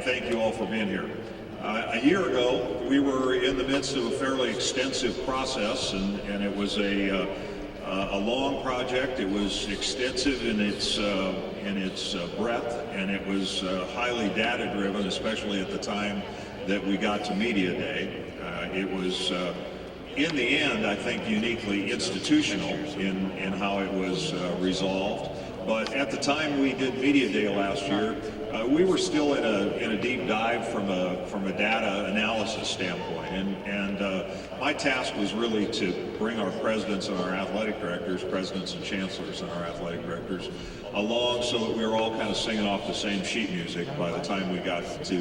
thank you all for being here. A year ago, we were in the midst of a fairly extensive process, and it was a long project. It was extensive in its breadth, and it was highly data-driven, especially at the time that we got to Media Day. It was, in the end, I think, uniquely institutional in how it was resolved. But at the time we did Media Day last year, we were still in a deep dive from a data analysis standpoint, and my task was really to bring our presidents and our athletic directors, presidents and chancellors and our athletic directors, along so that we were all kind of singing off the same sheet music by the time we got to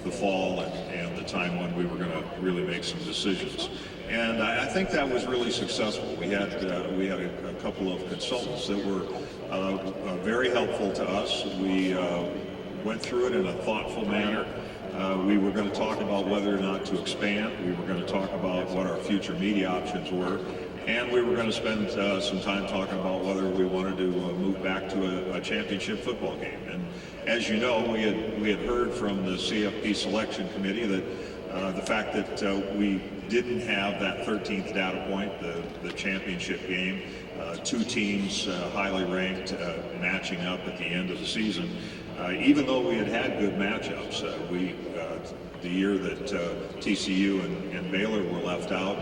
the fall and the time when we were going to really make some decisions. And I think that was really successful. We had a couple of consultants that were very helpful to us. We went through it in a thoughtful manner. We were going to talk about whether or not to expand. We were going to talk about what our future media options were. And we were going to spend some time talking about whether we wanted to move back to a championship football game. And as you know, we had heard from the CFP selection committee that the fact that we didn't have that 13th data point, the championship game, two teams highly ranked matching up at the end of the season. Even though we had good matchups, the year that TCU and Baylor were left out,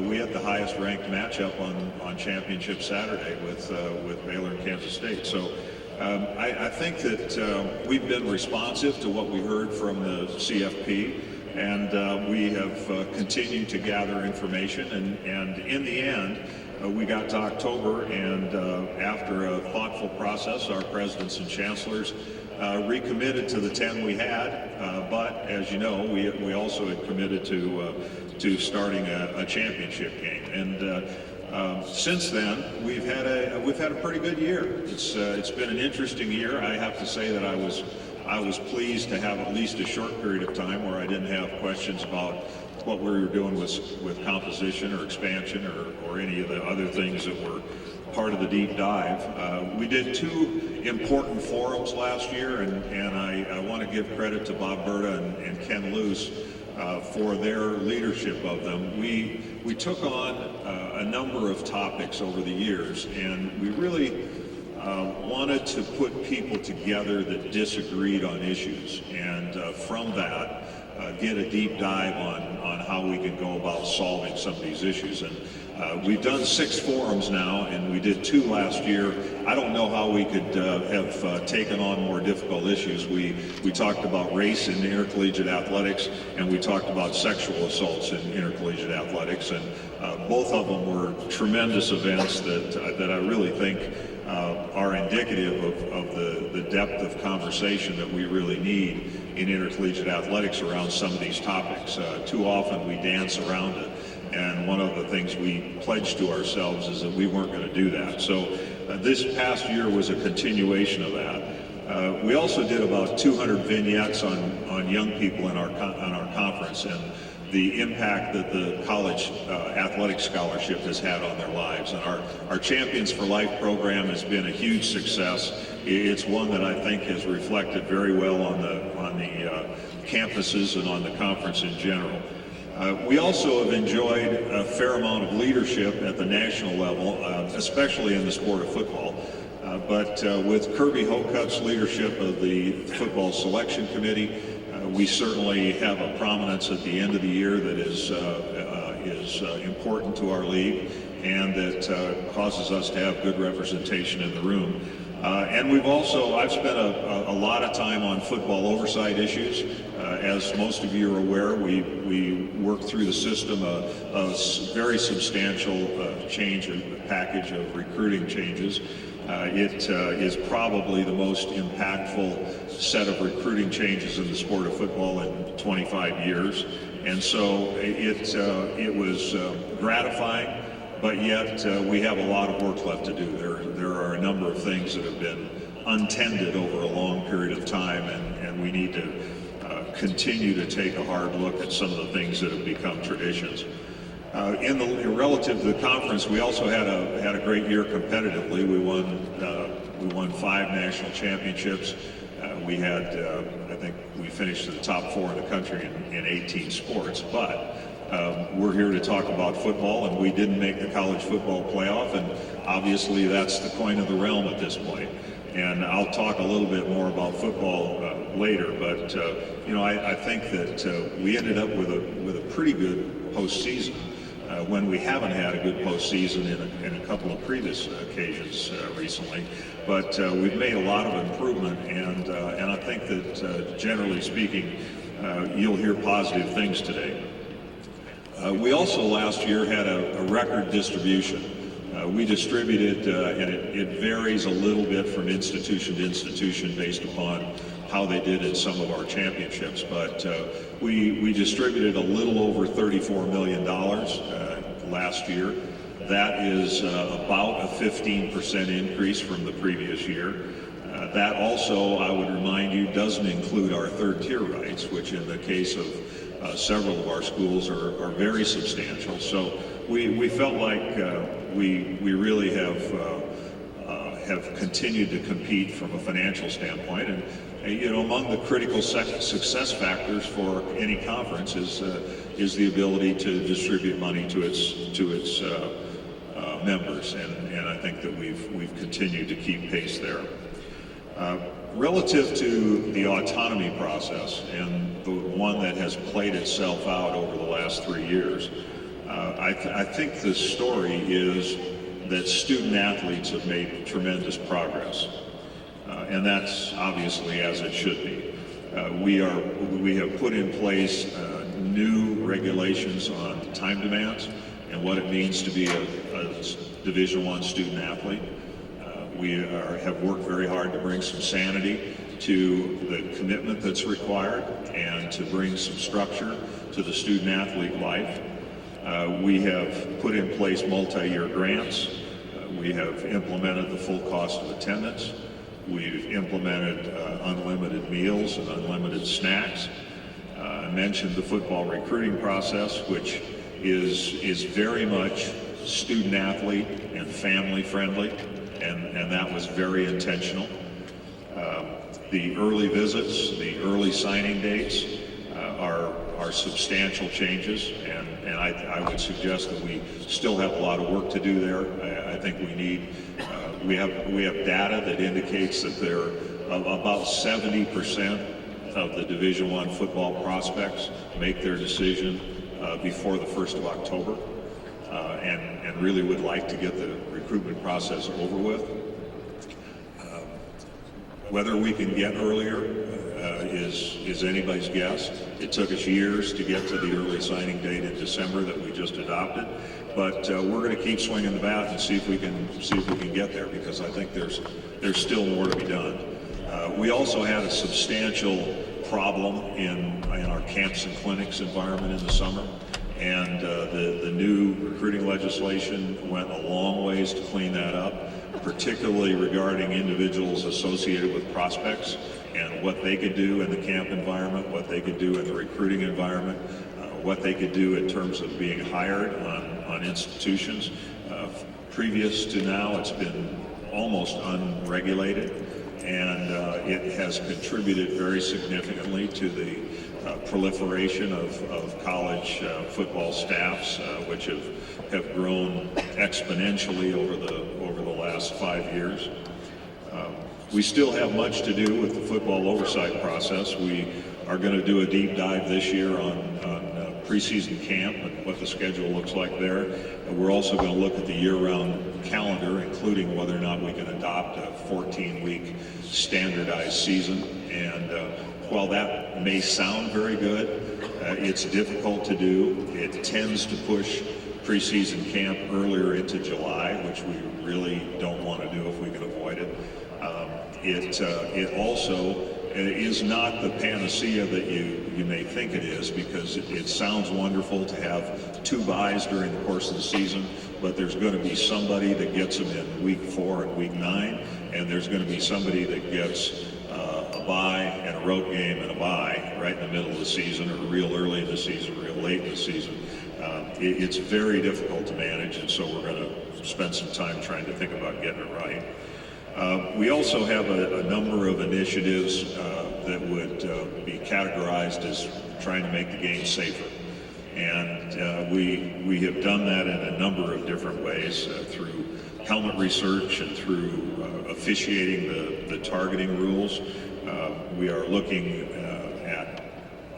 we had the highest ranked matchup on Championship Saturday with Baylor and Kansas State. So I think that we've been responsive to what we heard from the CFP, and we have continued to gather information, and in the end, we got to October, and after a thoughtful process, our presidents and chancellors recommitted to the 10 we had, but as you know, we also had committed to starting a championship game. And since then, we've had a pretty good year. It's been an interesting year. I have to say that I was pleased to have at least a short period of time where I didn't have questions about what we were doing with composition or expansion or any of the other things that were part of the deep dive. We did two important forums last year, and I want to give credit to Bob Berta and Ken Luce for their leadership of them. We took on a number of topics over the years, and we really wanted to put people together that disagreed on issues, and from that get a deep dive on how we can go about solving some of these issues. And we've done 6 forums now, and we did 2 last year. I don't know how we could have taken on more difficult issues. We talked about race in intercollegiate athletics, and we talked about sexual assaults in intercollegiate athletics, and both of them were tremendous events that I really think are indicative of the depth of conversation that we really need in intercollegiate athletics around some of these topics. Too often we dance around it, and one of the things we pledged to ourselves is that we weren't going to do that. So this past year was a continuation of that. We also did about 200 vignettes on young people on our conference, and the impact that the college athletic scholarship has had on their lives. And our Champions for Life program has been a huge success. It's one that I think has reflected very well on the campuses and on the conference in general. We also have enjoyed a fair amount of leadership at the national level, especially in the sport of football. But with Kirby Hokut's leadership of the football selection committee, we certainly have a prominence at the end of the year that is important to our league, and that causes us to have good representation in the room. And I've spent a lot of time on football oversight issues. As most of you are aware, we worked through the system a very substantial package of recruiting changes. It is probably the most impactful set of recruiting changes in the sport of football in 25 years. And so it was gratifying, but yet we have a lot of work left to do. There are a number of things that have been untended over a long period of time, and we need to continue to take a hard look at some of the things that have become traditions. Relative to the conference, we also had a great year competitively. We won 5 national championships. I think we finished in the top 4 in the country in 18 sports. But we're here to talk about football, and we didn't make the college football playoff, and obviously that's the coin of the realm at this point. And I'll talk a little bit more about football later, but I think that we ended up with a pretty good postseason when we haven't had a good postseason in a couple of previous occasions recently. But we've made a lot of improvement, and I think that generally speaking, you'll hear positive things today. We also last year had a record distribution. We distributed, and it varies a little bit from institution to institution based upon how they did in some of our championships, but we distributed a little over $34 million last year. That is about a 15% increase from the previous year. That also, I would remind you, doesn't include our third tier rights, which in the case of several of our schools are very substantial. So we felt like we really have continued to compete from a financial standpoint, and among the critical success factors for any conference is the ability to distribute money to its members, and I think that we've continued to keep pace there. Relative to the autonomy process, and the one that has played itself out over the last 3 years, I think the story is that student athletes have made tremendous progress, and that's obviously as it should be. We have put in place new regulations on time demands and what it means to be a Division I student athlete. We have worked very hard to bring some sanity to the commitment that's required and to bring some structure to the student athlete life. We have put in place multi-year grants. We have implemented the full cost of attendance. We've implemented unlimited meals and unlimited snacks. I mentioned the football recruiting process, which is very much student athlete and family friendly, and that was very intentional. The early visits, the early signing dates are substantial changes, and I would suggest that we still have a lot of work to do there. I think we have data that indicates that there about 70% of the Division I football prospects make their decision before the 1st of October, and really would like to get the recruitment process over with. Whether we can get earlier is anybody's guess. It took us years to get to the early signing date in December that we just adopted, but we're going to keep swinging the bat and see if we can get there, because I think there's still more to be done. We also had a substantial problem in our camps and clinics environment in the summer, and the new recruiting legislation went a long ways to clean that up, particularly regarding individuals associated with prospects and what they could do in the camp environment, what they could do in the recruiting environment, what they could do in terms of being hired on institutions. Previous to now, it's been almost unregulated, and it has contributed very significantly to the proliferation of college football staffs, which have grown exponentially over the last 5 years. We still have much to do with the football oversight process. We are going to do a deep dive this year on preseason camp and what the schedule looks like there. We're also going to look at the year-round calendar, including whether or not we can adopt a 14-week standardized season. And while that may sound very good, it's difficult to do. It tends to push preseason camp earlier into July, which we really don't want to do if we can avoid it. It also is not the panacea that you may think it is, because it sounds wonderful to have 2 byes during the course of the season, but there's going to be somebody that gets them in week 4 and week 9, and there's going to be somebody that gets a bye and a road game and a bye right in the middle of the season, or real early in the season, real late in the season. It's very difficult to manage, and so we're going to spend some time trying to think about getting it right. We also have a number of initiatives that would be categorized as trying to make the game safer. And we have done that in a number of different ways through helmet research and through officiating the targeting rules. We are looking at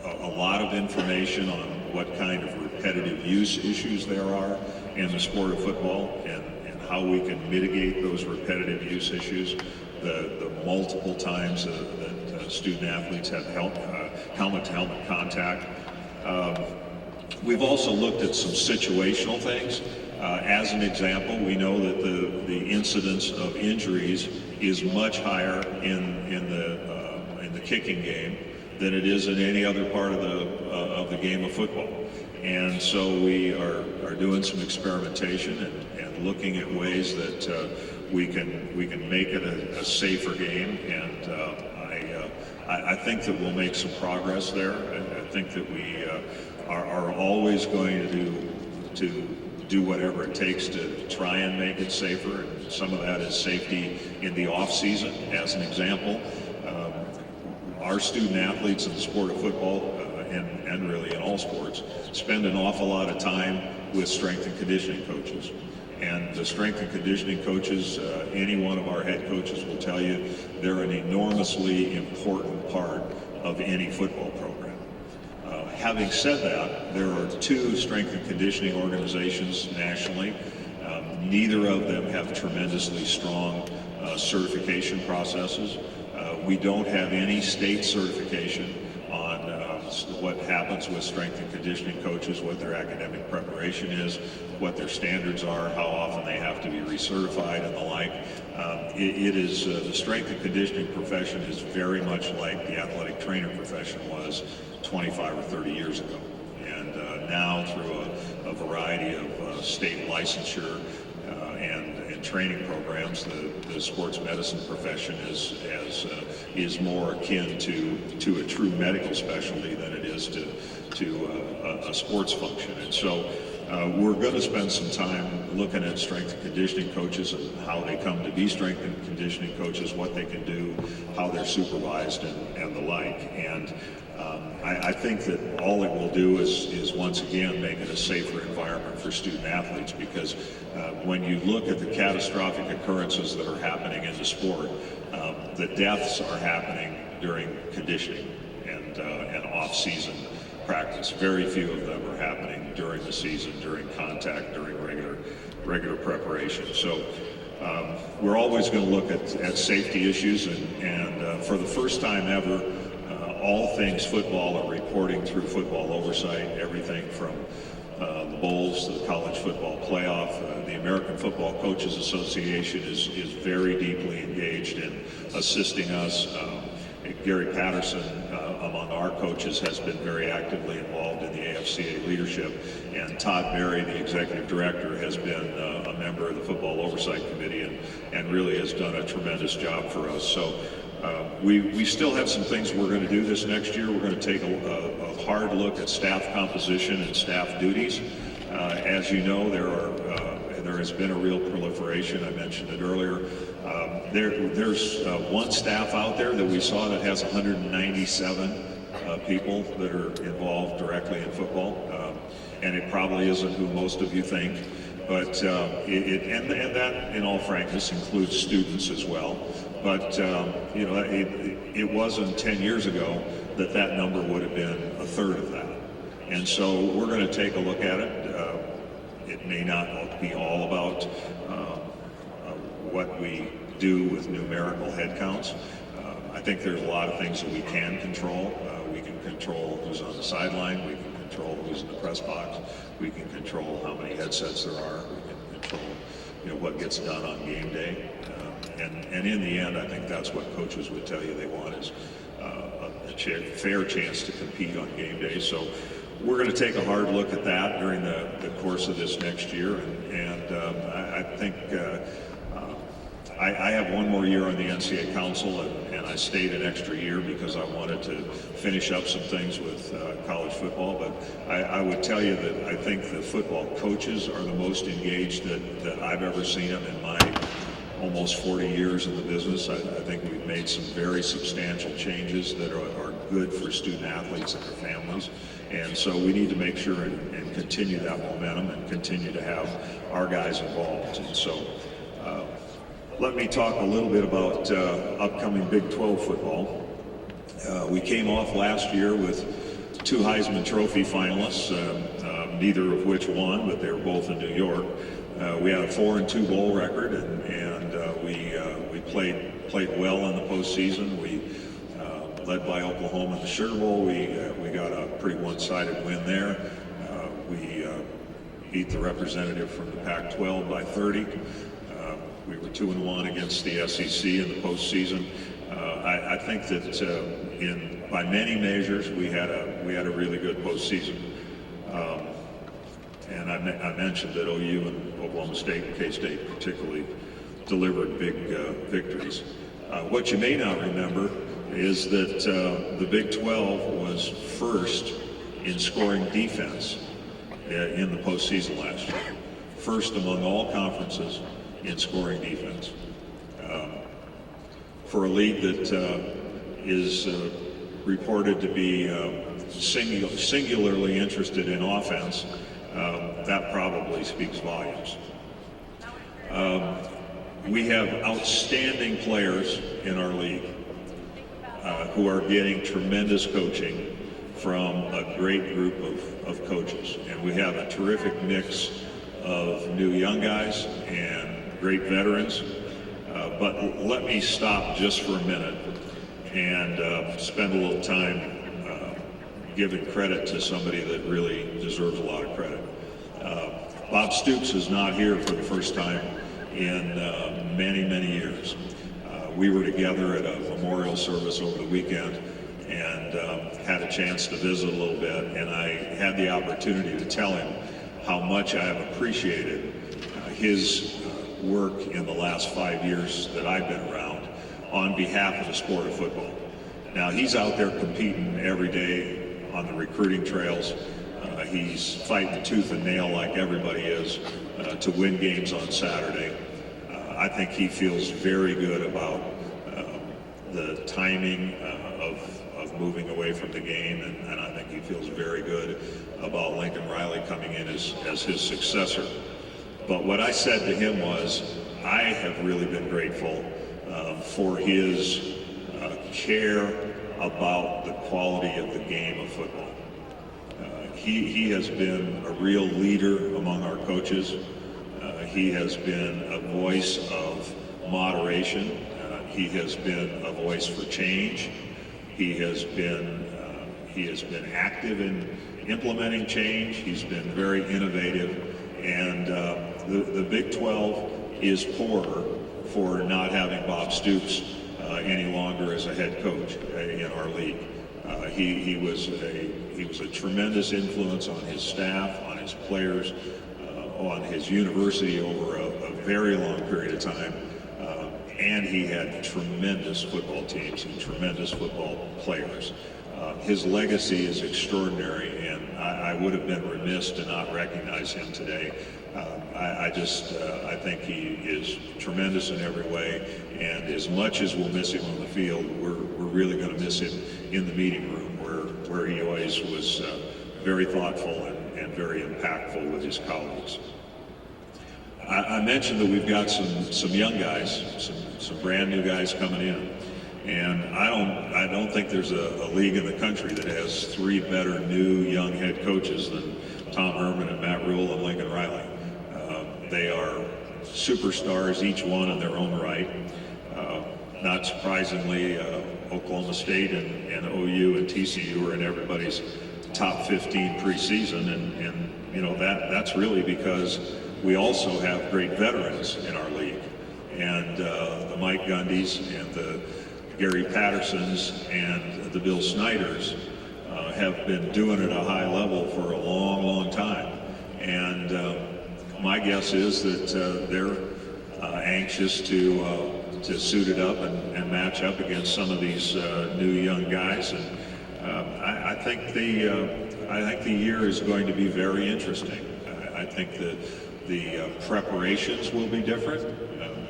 a lot of information on what kind of repetitive use issues there are in the sport of football and how we can mitigate those repetitive use issues, the multiple times that student athletes have helmet-to-helmet contact. We've also looked at some situational things. As an example, we know that the incidence of injuries is much higher in the kicking game than it is in any other part of the game of football. And so we are doing some experimentation and looking at ways that we can make it a safer game. And I think that we'll make some progress there. I think that we are always going to do whatever it takes to try and make it safer. And some of that is safety in the off season. As an example, our student athletes in the sport of football and really in all sports spend an awful lot of time with strength and conditioning coaches. And the strength and conditioning coaches, any one of our head coaches will tell you, they're an enormously important part of any football program. Having said that, there are two strength and conditioning organizations nationally. Neither of them have tremendously strong certification processes. We don't have any state certification on what happens with strength and conditioning coaches, what their academic preparation is, what their standards are, how often they have to be recertified and the like. It is the strength and conditioning profession is very much like the athletic trainer profession was 25 or 30 years ago. And now through a variety of state licensure and training programs, the sports medicine profession is more akin to a true medical specialty than it is to a sports function. And so we're going to spend some time looking at strength and conditioning coaches and how they come to be strength and conditioning coaches, what they can do, how they're supervised, and the like. And I think that all it will do is once again make it a safer environment for student athletes, because when you look at the catastrophic occurrences that are happening in the sport, the deaths are happening during conditioning and off-season practice. Very few of them are happening during the season, during contact, during regular preparation. So we're always going to look at safety issues, and for the first time ever, all things football are reporting through football oversight, everything from the bowls to the college football playoff. The American Football Coaches Association is very deeply engaged in assisting us. Gary Patterson, among our coaches, has been very actively involved in the AFCA leadership, and Todd Berry, the executive director, has been a member of the Football Oversight Committee and really has done a tremendous job for us. So we still have some things we're going to do this next year. We're going to take a hard look at staff composition and staff duties. As you know, there has been a real proliferation. I mentioned it earlier. There's one staff out there that we saw that has 197 people that are involved directly in football, and it probably isn't who most of you think. But and that, in all frankness, includes students as well. But you know, it wasn't 10 years ago that number would have been a third of that. And so we're going to take a look at it. It may not be all about what we do with numerical head counts. I think there's a lot of things that we can control. We can control who's on the sideline. We can control who's in the press box. We can control how many headsets there are. We can control, what gets done on game day. And in the end, I think that's what coaches would tell you they want is a fair chance to compete on game day. So we're going to take a hard look at that during the course of this next year. And I think I have one more year on the NCAA Council, and I stayed an extra year because I wanted to finish up some things with college football. But I would tell you that I think the football coaches are the most engaged that I've ever seen them in my almost 40 years in the business. I think we've made some very substantial changes that are good for student athletes and their families. And so we need to make sure and continue that momentum and continue to have our guys involved. And so let me talk a little bit about upcoming Big 12 football. We came off last year with 2 Heisman Trophy finalists, neither of which won, but they were both in New York. We had a 4-2 bowl record, and we played well in the postseason. We led by Oklahoma in the Sugar Bowl. We got a pretty one-sided win there. We beat the representative from the Pac-12 by 30. We were 2-1 against the SEC in the postseason. I think that by many measures we had a really good postseason. And I mentioned that OU and Oklahoma State and K-State particularly delivered big victories. What you may not remember is that the Big 12 was first in scoring defense in the postseason last year. First among all conferences in scoring defense. For a league that is reported to be singularly interested in offense, that probably speaks volumes. We have outstanding players in our league who are getting tremendous coaching from a great group of coaches. And we have a terrific mix of new young guys and great veterans. But let me stop just for a minute and spend a little time giving credit to somebody that really deserves a lot of credit. Bob Stoops is not here for the first time in many, many years. We were together at a memorial service over the weekend and had a chance to visit a little bit, and I had the opportunity to tell him how much I have appreciated his work in the last 5 years that I've been around on behalf of the sport of football. Now, he's out there competing every day on the recruiting trails. He's fighting tooth and nail like everybody is to win games on Saturday. I think he feels very good about the timing of moving away from the game, and I think he feels very good about Lincoln Riley coming in as his successor. But what I said to him was, I have really been grateful for his care about the quality of the game of football. He has been a real leader among our coaches. He has been a voice of moderation. He has been a voice for change. He has been active in implementing change. He's been very innovative. And the Big 12 is poorer for not having Bob Stoops any longer as a head coach in our league. He was a tremendous influence on his staff, on his players, on his university over a very long period of time. And he had tremendous football teams and tremendous football players. His legacy is extraordinary, and I would have been remiss to not recognize him today. I think he is tremendous in every way, and as much as we'll miss him on the field, we're really going to miss him in the meeting room where he always was very thoughtful and very impactful with his colleagues. I mentioned that we've got some young guys, some brand new guys coming in. And I don't think there's a league in the country that has 3 better new young head coaches than Tom Herman and Matt Rule and Lincoln Riley. They are superstars, each one in their own right. Not surprisingly, Oklahoma State and OU and TCU are in everybody's top 15 preseason, and you know that's really because we also have great veterans in our league, and the Mike Gundys and the Gary Pattersons and the Bill Snyders have been doing it at a high level for a long, long time. And my guess is that they're anxious to suit it up and match up against some of these new young guys. And I think the year is going to be very interesting. I think that the preparations will be different.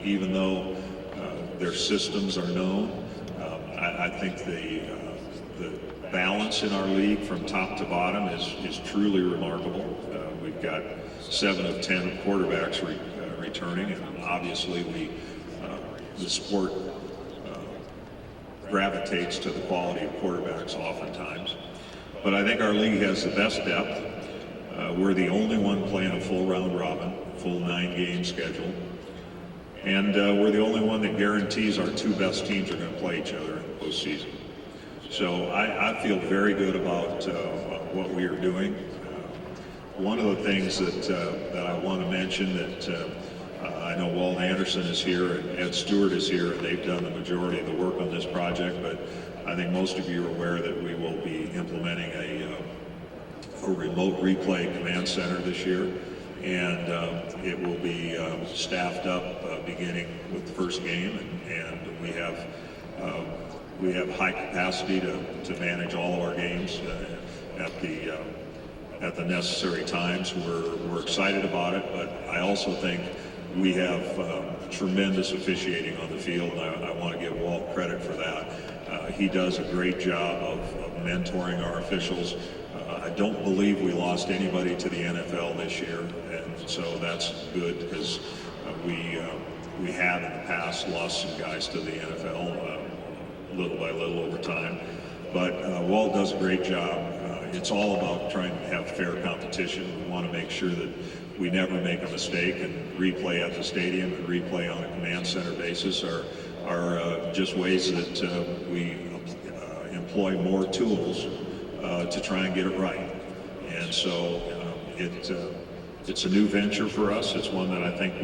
even though their systems are known. I think the balance in our league from top to bottom is truly remarkable. We've got 7 of 10 quarterbacks returning, and obviously the sport gravitates to the quality of quarterbacks oftentimes. But I think our league has the best depth. We're the only one playing a full round robin, full 9-game schedule. And we're the only one that guarantees our 2 best teams are going to play each other in the postseason. So I feel very good about what we are doing. One of the things that I want to mention that I know Walt Anderson is here and Ed Stewart is here, and they've done the majority of the work on this project, but I think most of you are aware that we will be implementing a remote replay command center this year, and it will be staffed up beginning with the first game, and we have high capacity to manage all of our games at the necessary times. We're excited about it, but I also think we have tremendous officiating on the field, and I want to give Walt credit for that. He does a great job of mentoring our officials. I don't believe we lost anybody to the NFL this year, and so that's good because we have in the past lost some guys to the NFL little by little over time. But Walt does a great job. It's all about trying to have fair competition. We want to make sure that we never make a mistake, and replay at the stadium and replay on a command center basis are just ways that we employ more tools to try and get it right. And so it's a new venture for us. It's one that I think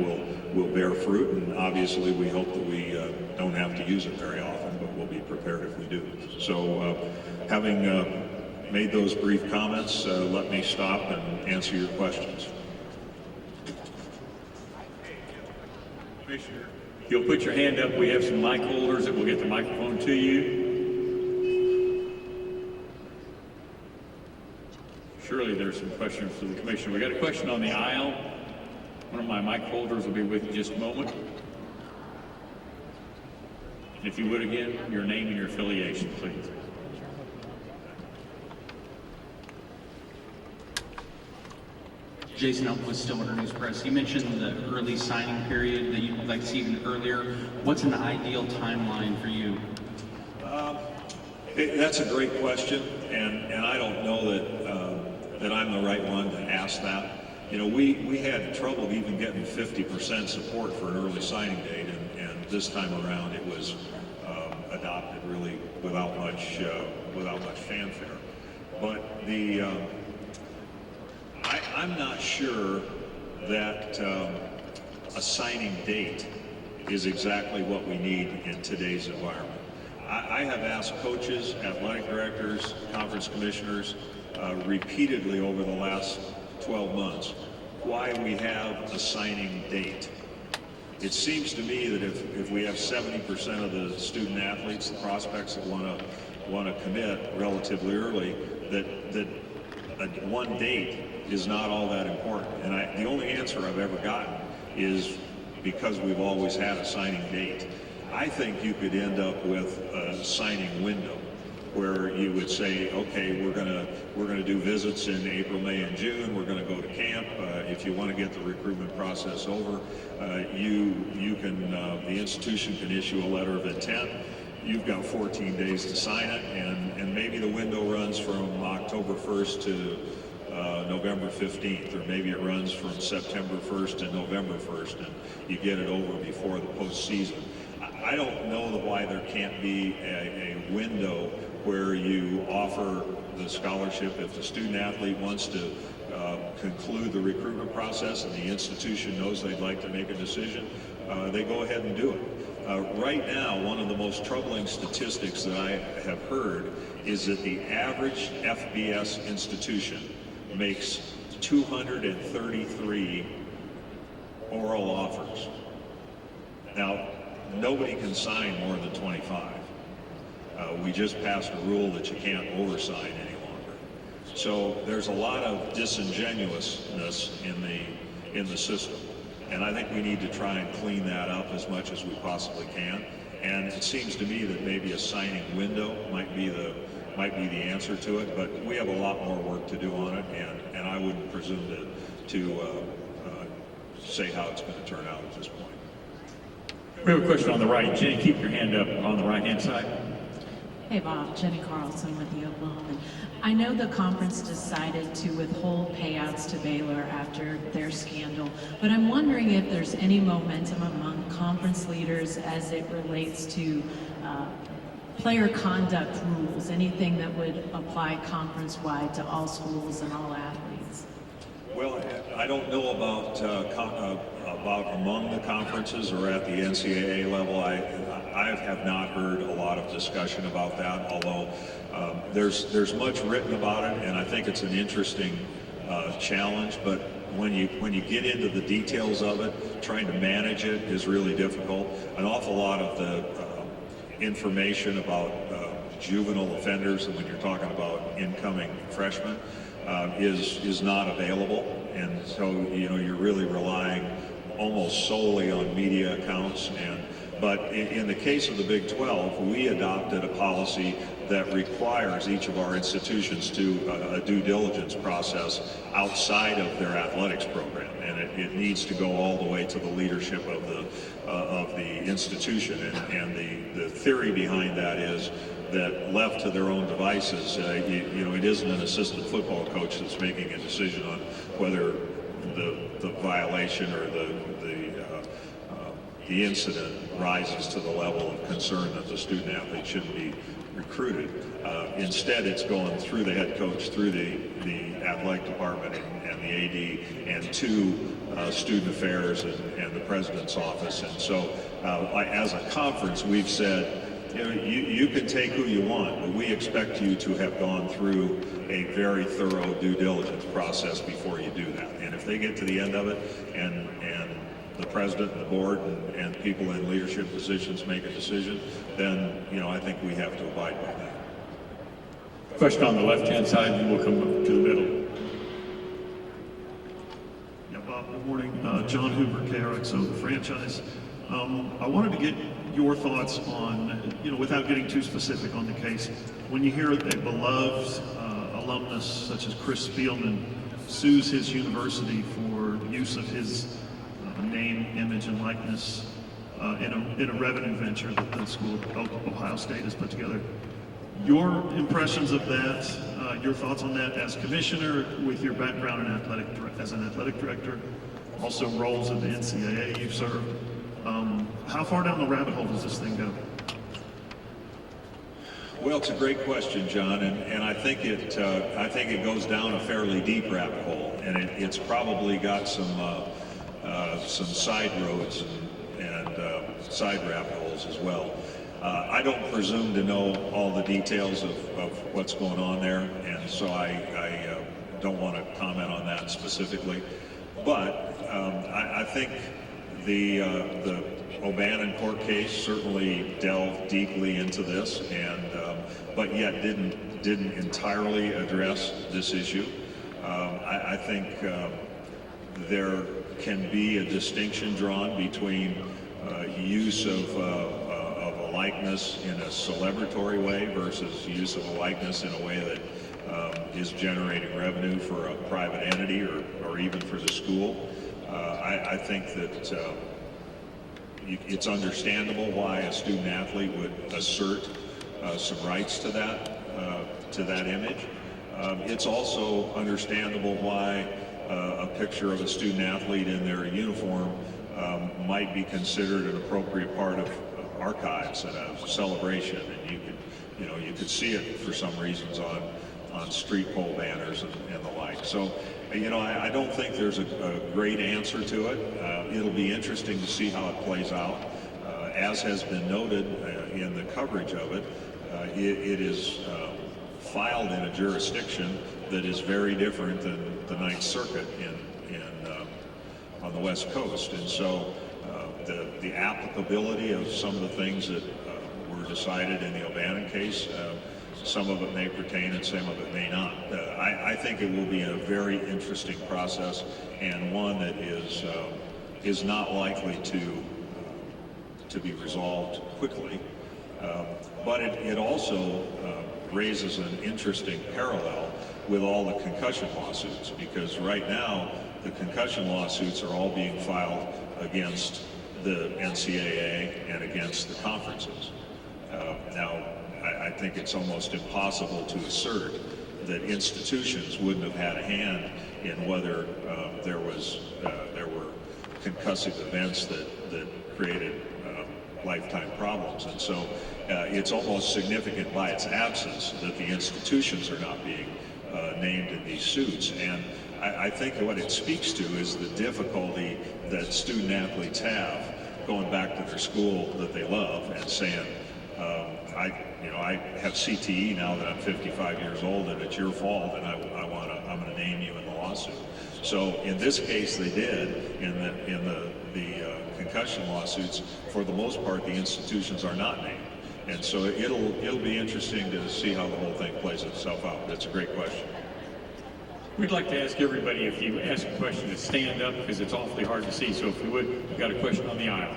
will bear fruit, and obviously we hope that we don't have to use it very often, but we'll be prepared if we do. So having made those brief comments, let me stop and answer your questions. Commissioner, if you'll put your hand up, we have some mic holders that will get the microphone to you. Surely there's some questions for the Commissioner. We got a question on the aisle. One of my mic holders will be with you just a moment. If you would again, your name and your affiliation, please. Jason Elk with Stillwater News Press. You mentioned the early signing period that you'd like to see even earlier. What's an ideal timeline for you? That's a great question, and I don't know that I'm the right one to ask that. You know, we had trouble even getting 50% support for an early signing date, and this time around it was adopted really without much fanfare. But I'm not sure that a signing date is exactly what we need in today's environment. I have asked coaches, athletic directors, conference commissioners repeatedly over the last 12 months why we have a signing date. It seems to me that if we have 70% of the student athletes, the prospects that want to commit relatively early, that one date is not all that important. And the only answer I've ever gotten is because we've always had a signing date. I think you could end up with a signing window where you would say, okay, we're gonna do visits in April, May, and June. We're gonna go to camp. If you want to get the recruitment process over, you can the institution can issue a letter of intent. You've got 14 days to sign it, and maybe the window runs from October 1st to November 15th, or maybe it runs from September 1st to November 1st, and you get it over before the postseason. I don't know why there can't be a window where you offer the scholarship if the student athlete wants to conclude the recruitment process and the institution knows they'd like to make a decision, they go ahead and do it. Right now, one of the most troubling statistics that I have heard is that the average FBS institution makes 233 oral offers. Now, nobody can sign more than 25. We just passed a rule that you can't oversign any longer. So there's a lot of disingenuousness in the system. And I think we need to try and clean that up as much as we possibly can. And it seems to me that maybe a signing window might be the answer to it, but we have a lot more work to do on it, and I wouldn't presume to say how it's going to turn out at this point. We have a question on the right. Jenny, keep your hand up on the right-hand side. Hey Bob, Jenny Carlson with the Oklahoman. I know the conference decided to withhold payouts to Baylor after their scandal, but I'm wondering if there's any momentum among conference leaders as it relates to player conduct rules, anything that would apply conference-wide to all schools and all athletes. Well, I don't know about among the conferences or at the NCAA level. I have not heard a lot of discussion about that, although there's much written about it, and I think it's an interesting challenge. But when you get into the details of it, trying to manage it is really difficult. An awful lot of the information about juvenile offenders, and when you're talking about incoming freshmen, is not available, and so you're really relying almost solely on media accounts. But in the case of the Big 12, we adopted a policy that requires each of our institutions to a due diligence process outside of their athletics program, and it needs to go all the way to the leadership of the institution. And the theory behind that is that left to their own devices, it isn't an assistant football coach that's making a decision on whether the violation or the incident rises to the level of concern that the student athlete shouldn't be recruited. Instead, it's going through the head coach, through the athletic department and the AD, and to student affairs and the president's office. And so, as a conference, we've said, you can take who you want, but we expect you to have gone through a very thorough due diligence process before you do that. And if they get to the end of it and the president and the board and people in leadership positions make a decision, then I think we have to abide by that. Question on the left-hand side, and we'll come up to the middle. Yeah, Bob, good morning. John Hoover, KRXO, the franchise. I wanted to get your thoughts on, without getting too specific on the case, when you hear a beloved alumnus such as Chris Spielman sues his university for use of his name, image, and likeness in a revenue venture that the school of Ohio State has put together. Your impressions of that, your thoughts on that as commissioner, with your background in as an athletic director, also roles at the NCAA you've served. How far down the rabbit hole does this thing go? Well, it's a great question, John, and I think it goes down a fairly deep rabbit hole, and it's probably got some side roads and side rabbit holes as well. I don't presume to know all the details of what's going on there, and so I don't want to comment on that specifically. But I think the O'Bannon court case certainly delved deeply into this, but yet didn't entirely address this issue. I think there can be a distinction drawn between use of a likeness in a celebratory way versus use of a likeness in a way that is generating revenue for a private entity or even for the school. I think that it's understandable why a student athlete would assert some rights to that image. It's also understandable why a picture of a student athlete in their uniform might be considered an appropriate part of archives and a celebration, and you could see it for some reasons on street pole banners and the like. So, I don't think there's a great answer to it. It'll be interesting to see how it plays out. As has been noted in the coverage of it, it is filed in a jurisdiction that is very different than the Ninth Circuit on the West Coast, and so the applicability of some of the things that were decided in the O'Bannon case, some of it may pertain and some of it may not. I think it will be a very interesting process, and one that is is not likely to be resolved quickly. But it also raises an interesting parallel with all the concussion lawsuits, because right now the concussion lawsuits are all being filed against the NCAA and against the conferences. Now, I think it's almost impossible to assert that institutions wouldn't have had a hand in whether there were concussive events that created lifetime problems. And so it's almost significant by its absence that the institutions are not being named in these suits. And I think what it speaks to is the difficulty that student athletes have going back to their school that they love and saying, I have CTE now that I'm 55 years old, and it's your fault, and I'm going to name you in the lawsuit. So in this case, they did. In the concussion lawsuits, for the most part, the institutions are not named, and so it'll be interesting to see how the whole thing plays itself out. That's a great question. We'd like to ask everybody, if you ask a question, to stand up, because it's awfully hard to see. So if you would, we've got a question on the aisle.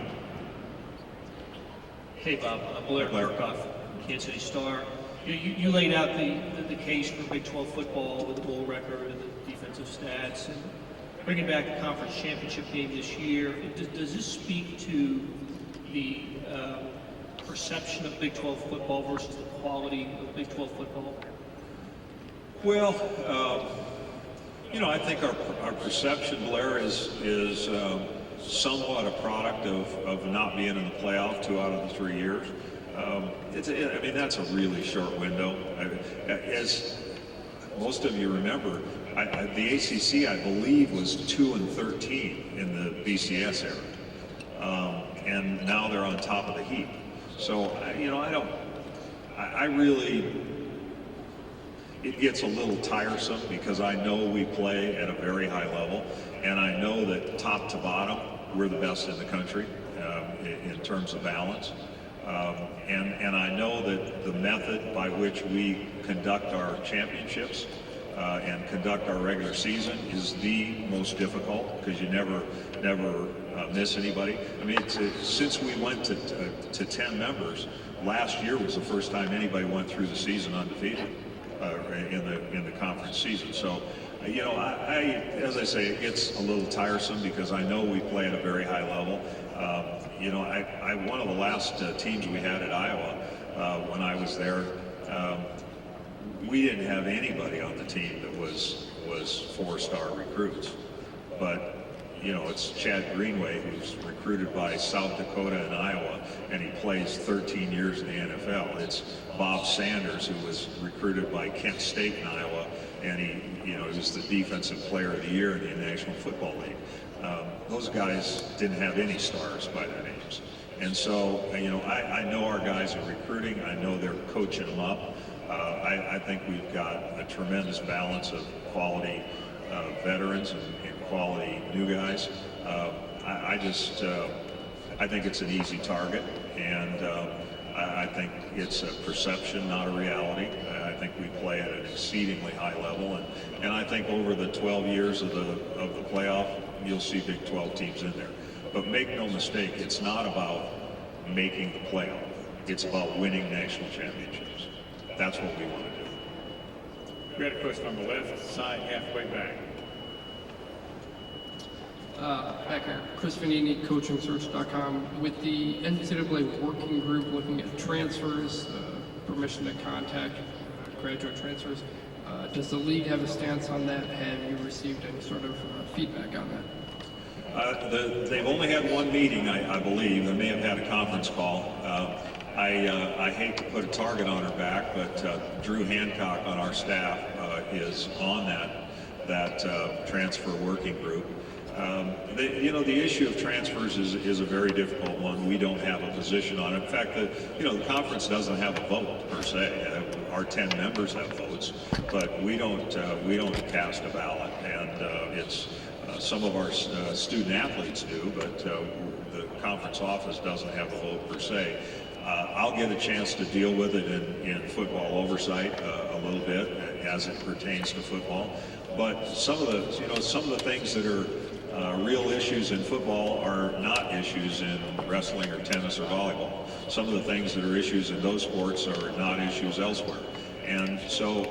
Hey, Bob. Blair Markoff, Kansas City Star. You laid out the case for Big 12 football with the bowl record and the defensive stats, and bringing back the conference championship game this year. Does this speak to the perception of Big 12 football versus the quality of Big 12 football? Well, I think our perception, Blair, is somewhat a product of not being in the playoff 2 out of the 3 years. That's a really short window. As most of you remember, the ACC, I believe, was 2-13 in the BCS era, and now they're on top of the heap. So it gets a little tiresome, because I know we play at a very high level, and I know that top to bottom, we're the best in the country in terms of balance. And I know that the method by which we conduct our championships and conduct our regular season is the most difficult, because you never miss anybody. Since we went to 10 members, last year was the first time anybody went through the season undefeated in the conference season. So, as I say, it gets a little tiresome, because I know we play at a very high level. One of the last teams we had at Iowa, when I was there, we didn't have anybody on the team that was 4-star recruits. But, it's Chad Greenway, who's recruited by South Dakota and Iowa, and he plays 13 years in the NFL. It's Bob Sanders, who was recruited by Kent State in Iowa, and he was the defensive player of the year in the National Football League. Those guys didn't have any stars by their names. And so, I know our guys are recruiting. I know they're coaching them up. I think we've got a tremendous balance of quality veterans and quality new guys. I think it's an easy target, and I think it's a perception, not a reality. I think we play at an exceedingly high level, and I think over the 12 years of the playoff, you'll see Big 12 teams in there. But make no mistake, it's not about making the playoff. It's about winning national championships. That's what we want to do. We had a question on the left side, halfway back. Back here, Chris Vanini, CoachingSearch.com. With the NCAA working group looking at transfers, permission to contact graduate transfers, does the league have a stance on that? Have you received any sort of feedback on that? They've only had one meeting, I believe. They may have had a conference call. I hate to put a target on her back, but Drew Hancock on our staff is on that transfer working group. The issue of transfers is a very difficult one. We don't have a position on it. In fact, the conference doesn't have a vote per se. Our 10 members have votes, but we don't cast a ballot, and it's some of our student athletes do, but the conference office doesn't have a vote per se. I'll get a chance to deal with it in football oversight a little bit as it pertains to football. But some of the things that are real issues in football are not issues in wrestling or tennis or volleyball. Some of the things that are issues in those sports are not issues elsewhere. And so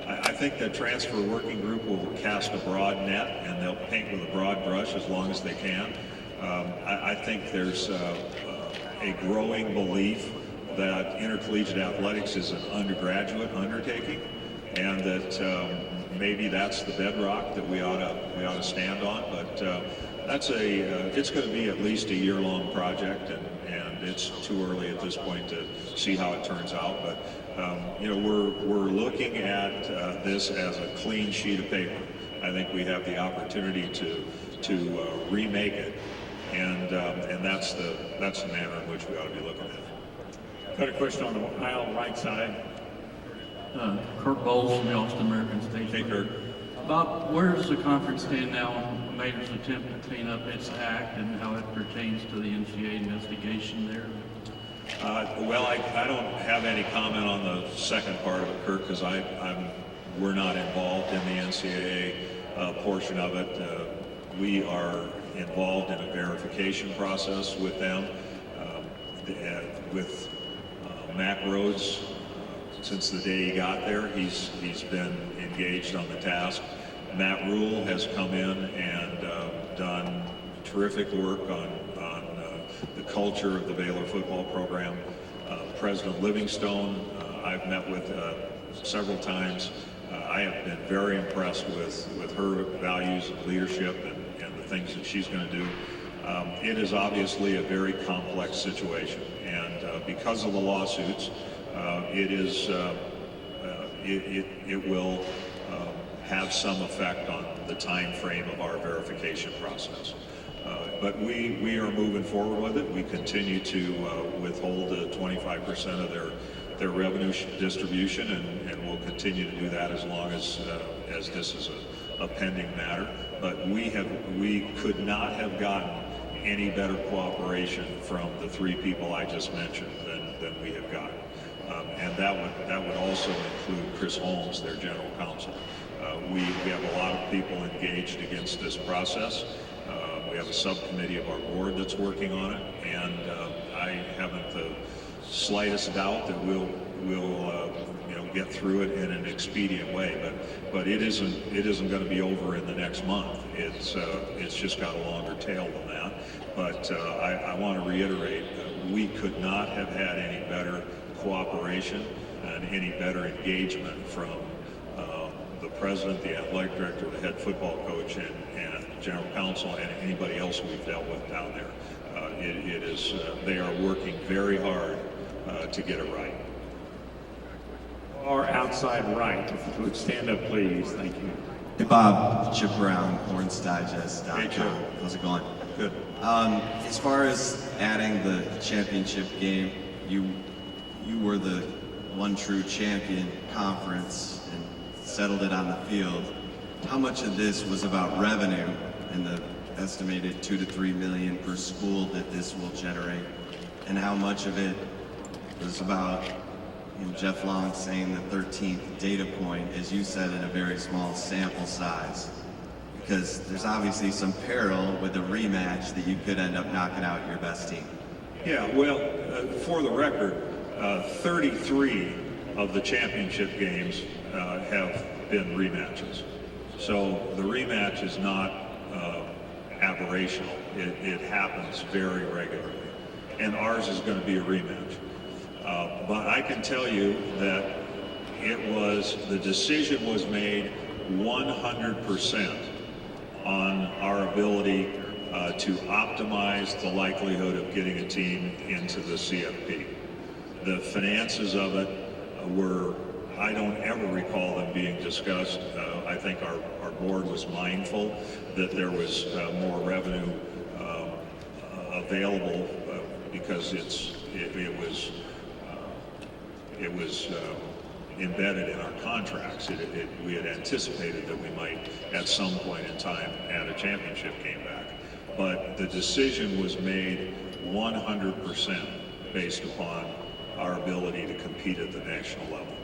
I think the transfer working group will cast a broad net, and they'll paint with a broad brush as long as they can. I think there's a growing belief that intercollegiate athletics is an undergraduate undertaking, and that maybe that's the bedrock that we ought to stand on. But it's going to be at least a year-long project, and it's too early at this point to see how it turns out. But we're looking at this as a clean sheet of paper. I think we have the opportunity to remake it, and that's the manner in which we ought to be looking at it. Got a question on the aisle right side. Kurt Bowles from the Austin American Station. Hey, Kurt. Bob, where does the conference stand now on the mayor's attempt to clean up its act and how it pertains to the NCAA investigation there? Well, I don't have any comment on the second part of it, Kurt, because we're not involved in the NCAA portion of it. We are involved in a verification process with them, with Mac Rhodes. Since the day he got there, he's been engaged on the task. Matt Rule has come in and done terrific work on the culture of the Baylor football program. President Livingstone, I've met with several times. I have been very impressed with her values of leadership and the things that she's going to do. It is obviously a very complex situation, and because of the lawsuits, it will have some effect on the time frame of our verification process. But we are moving forward with it. We continue to withhold 25% of their revenue distribution, and we'll continue to do that as long as this is a pending matter. But we could not have gotten any better cooperation from the three people I just mentioned than we have gotten. And that would also include Chris Holmes, their general counsel. We have a lot of people engaged against this process. We have a subcommittee of our board that's working on it, and I haven't the slightest doubt that we'll get through it in an expedient way. But it isn't going to be over in the next month. It's just got a longer tail than that. But I want to reiterate, we could not have had any better cooperation and any better engagement from the president, the athletic director, the head football coach, and general counsel, and anybody else we've dealt with down there. They are working very hard to get it right. Or outside right, if you would stand up, please. Thank you. Hey, Bob, Chip Brown, HornsDigest.com. Hey, Chip. How's it going? Good. As far as adding the championship game, you were the one true champion conference and settled it on the field. How much of this was about revenue and the estimated $2 to $3 million per school that this will generate, and how much of it was about Jeff Long saying the 13th data point, as you said, in a very small sample size? Because there's obviously some peril with a rematch that you could end up knocking out your best team. Yeah, well, for the record, 33 of the championship games have been rematches. So the rematch is not aberrational. It happens very regularly. And ours is going to be a rematch. But I can tell you that the decision was made 100% on our ability to optimize the likelihood of getting a team into the CFP. The finances of it I don't ever recall them being discussed. I think our board was mindful that there was more revenue available because it was embedded in our contracts. We had anticipated that we might, at some point in time, add a championship game back. But the decision was made 100% based upon our ability to compete at the national level.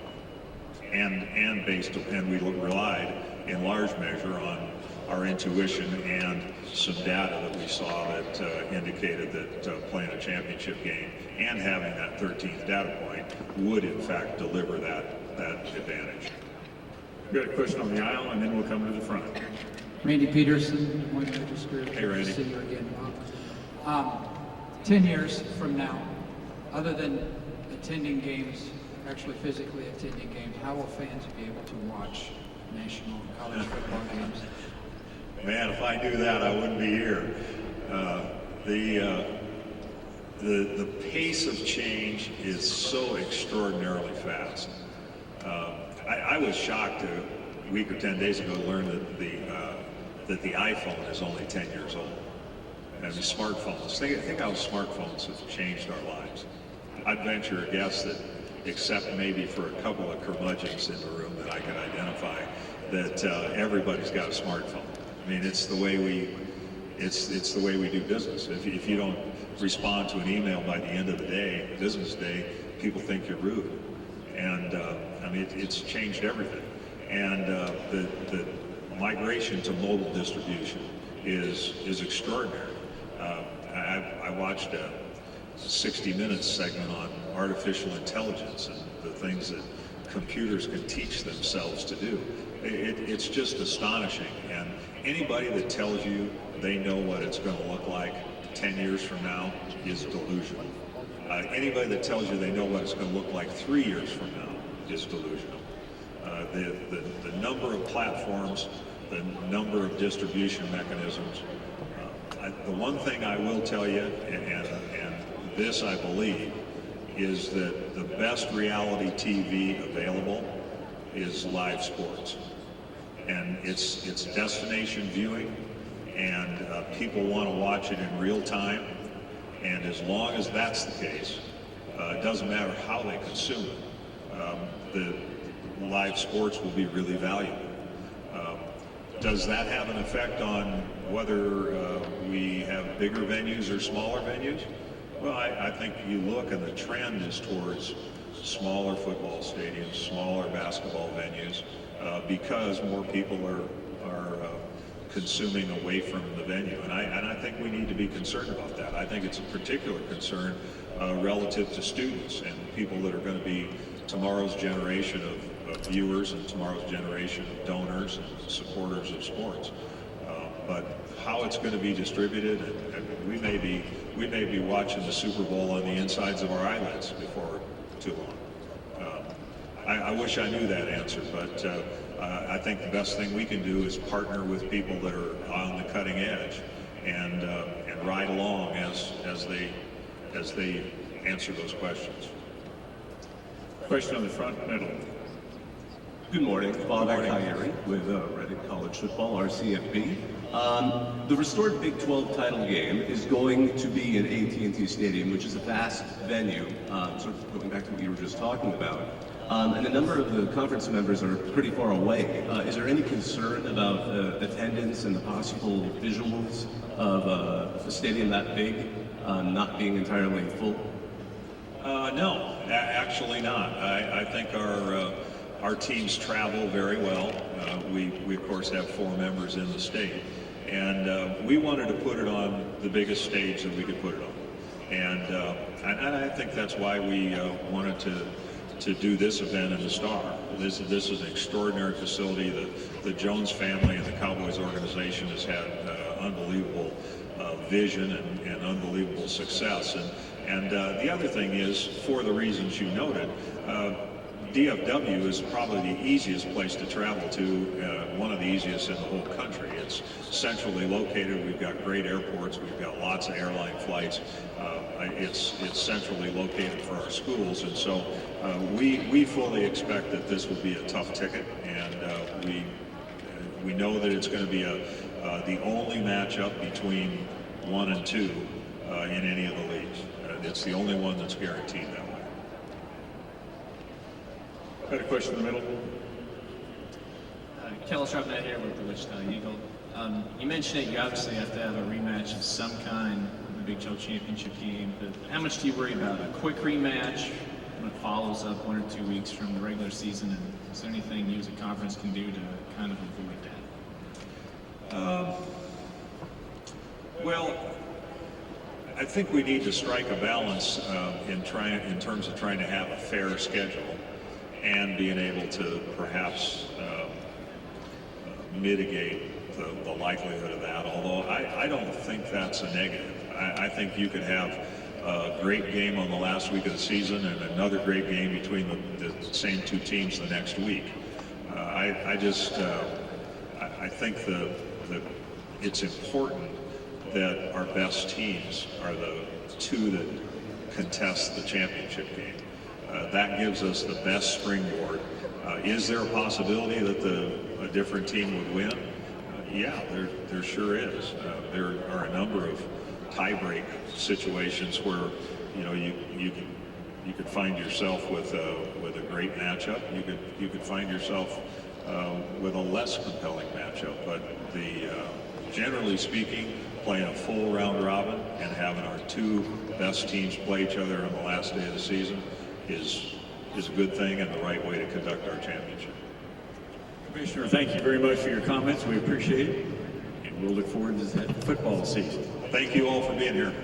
And we relied in large measure on our intuition and some data that we saw that indicated that playing a championship game and having that 13th data point would in fact deliver that advantage. We got a question on the aisle, and then we'll come to the front. Randy Peterson, Des Moines Register. Hey, Randy. Good to see you again, Bob. 10 years from now, other than attending games, actually physically attending games, how will fans be able to watch national college football games? Man, if I knew that, I wouldn't be here. The pace of change is so extraordinarily fast. I was shocked a week or 10 days ago to learn that the iPhone is only 10 years old. And the smartphones, think how smartphones have changed our lives. I'd venture a guess that, except maybe for a couple of curmudgeons in the room that I can identify, that everybody's got a smartphone. I mean, it's the way we do business. If you don't respond to an email by the end of the day, business day, people think you're rude. And I mean, it's changed everything. And the migration to mobile distribution is extraordinary. I watched a 60 Minutes segment on artificial intelligence and the things that computers can teach themselves to do. It's just astonishing. And anybody that tells you they know what it's going to look like 10 years from now is delusional. Anybody that tells you they know what it's going to look like 3 years from now is delusional. The number of platforms, the number of distribution mechanisms. The one thing I will tell you, and this I believe, is that the best reality TV available is live sports. And it's destination viewing, and people want to watch it in real time. And as long as that's the case, it doesn't matter how they consume it, the live sports will be really valuable. Does that have an effect on whether we have bigger venues or smaller venues? Well, I think you look and the trend is towards smaller football stadiums, smaller basketball venues, because more people are consuming away from the venue. And I think we need to be concerned about that. I think it's a particular concern relative to students and people that are going to be tomorrow's generation of viewers and tomorrow's generation of donors and supporters of sports. But how it's going to be distributed, and we may be watching the Super Bowl on the insides of our eyelids before too long. I wish I knew that answer, but I think the best thing we can do is partner with people that are on the cutting edge and ride along as they answer those questions. Question on the front middle. Good morning, Bob Bowlsby with Reading College Football, RCFB. The restored Big 12 title game is going to be in AT&T Stadium, which is a vast venue, sort of going back to what you were just talking about. And a number of the conference members are pretty far away. Is there any concern about attendance and the possible visuals of a stadium that big not being entirely full? No, actually not. I think our teams travel very well. We of course have 4 members in the state, and we wanted to put it on the biggest stage that we could put it on, and I think that's why we wanted to do this event in the Star. This is an extraordinary facility. The Jones family and the Cowboys organization has had unbelievable vision and unbelievable success. And the other thing is, for the reasons you noted, DFW is probably the easiest place to travel to, one of the easiest in the whole country. It's centrally located. We've got great airports. We've got lots of airline flights. It's centrally located for our schools, and so we fully expect that this will be a tough ticket, and we know that it's going to be the only matchup between 1 and 2 in any of the leagues. It's the only one that's guaranteed that way. Got a question in the middle? Kelly Sharpnet here with the Wichita Eagle. You mentioned that you obviously have to have a rematch of some kind of the Big 12 championship game, but how much do you worry about a quick rematch when it follows up 1 or 2 weeks from the regular season? And is there anything you as a conference can do to kind of avoid that? Well, I think we need to strike a balance in terms of trying to have a fair schedule and being able to perhaps mitigate the likelihood of that. Although I don't think that's a negative. I think you could have a great game on the last week of the season and another great game between the same two teams the next week. I think it's important that our best teams are the two that contest the championship game. That gives us the best springboard. Is there a possibility that a different team would win? Yeah, there sure is. There are a number of tiebreak situations where you could find yourself with a great matchup. You could find yourself with a less compelling matchup. But generally speaking, playing a full round robin and having our two best teams play each other on the last day of the season is a good thing and the right way to conduct our championship. Commissioner, thank you very much for your comments. We appreciate it, and we'll look forward to that football season. Thank you all for being here.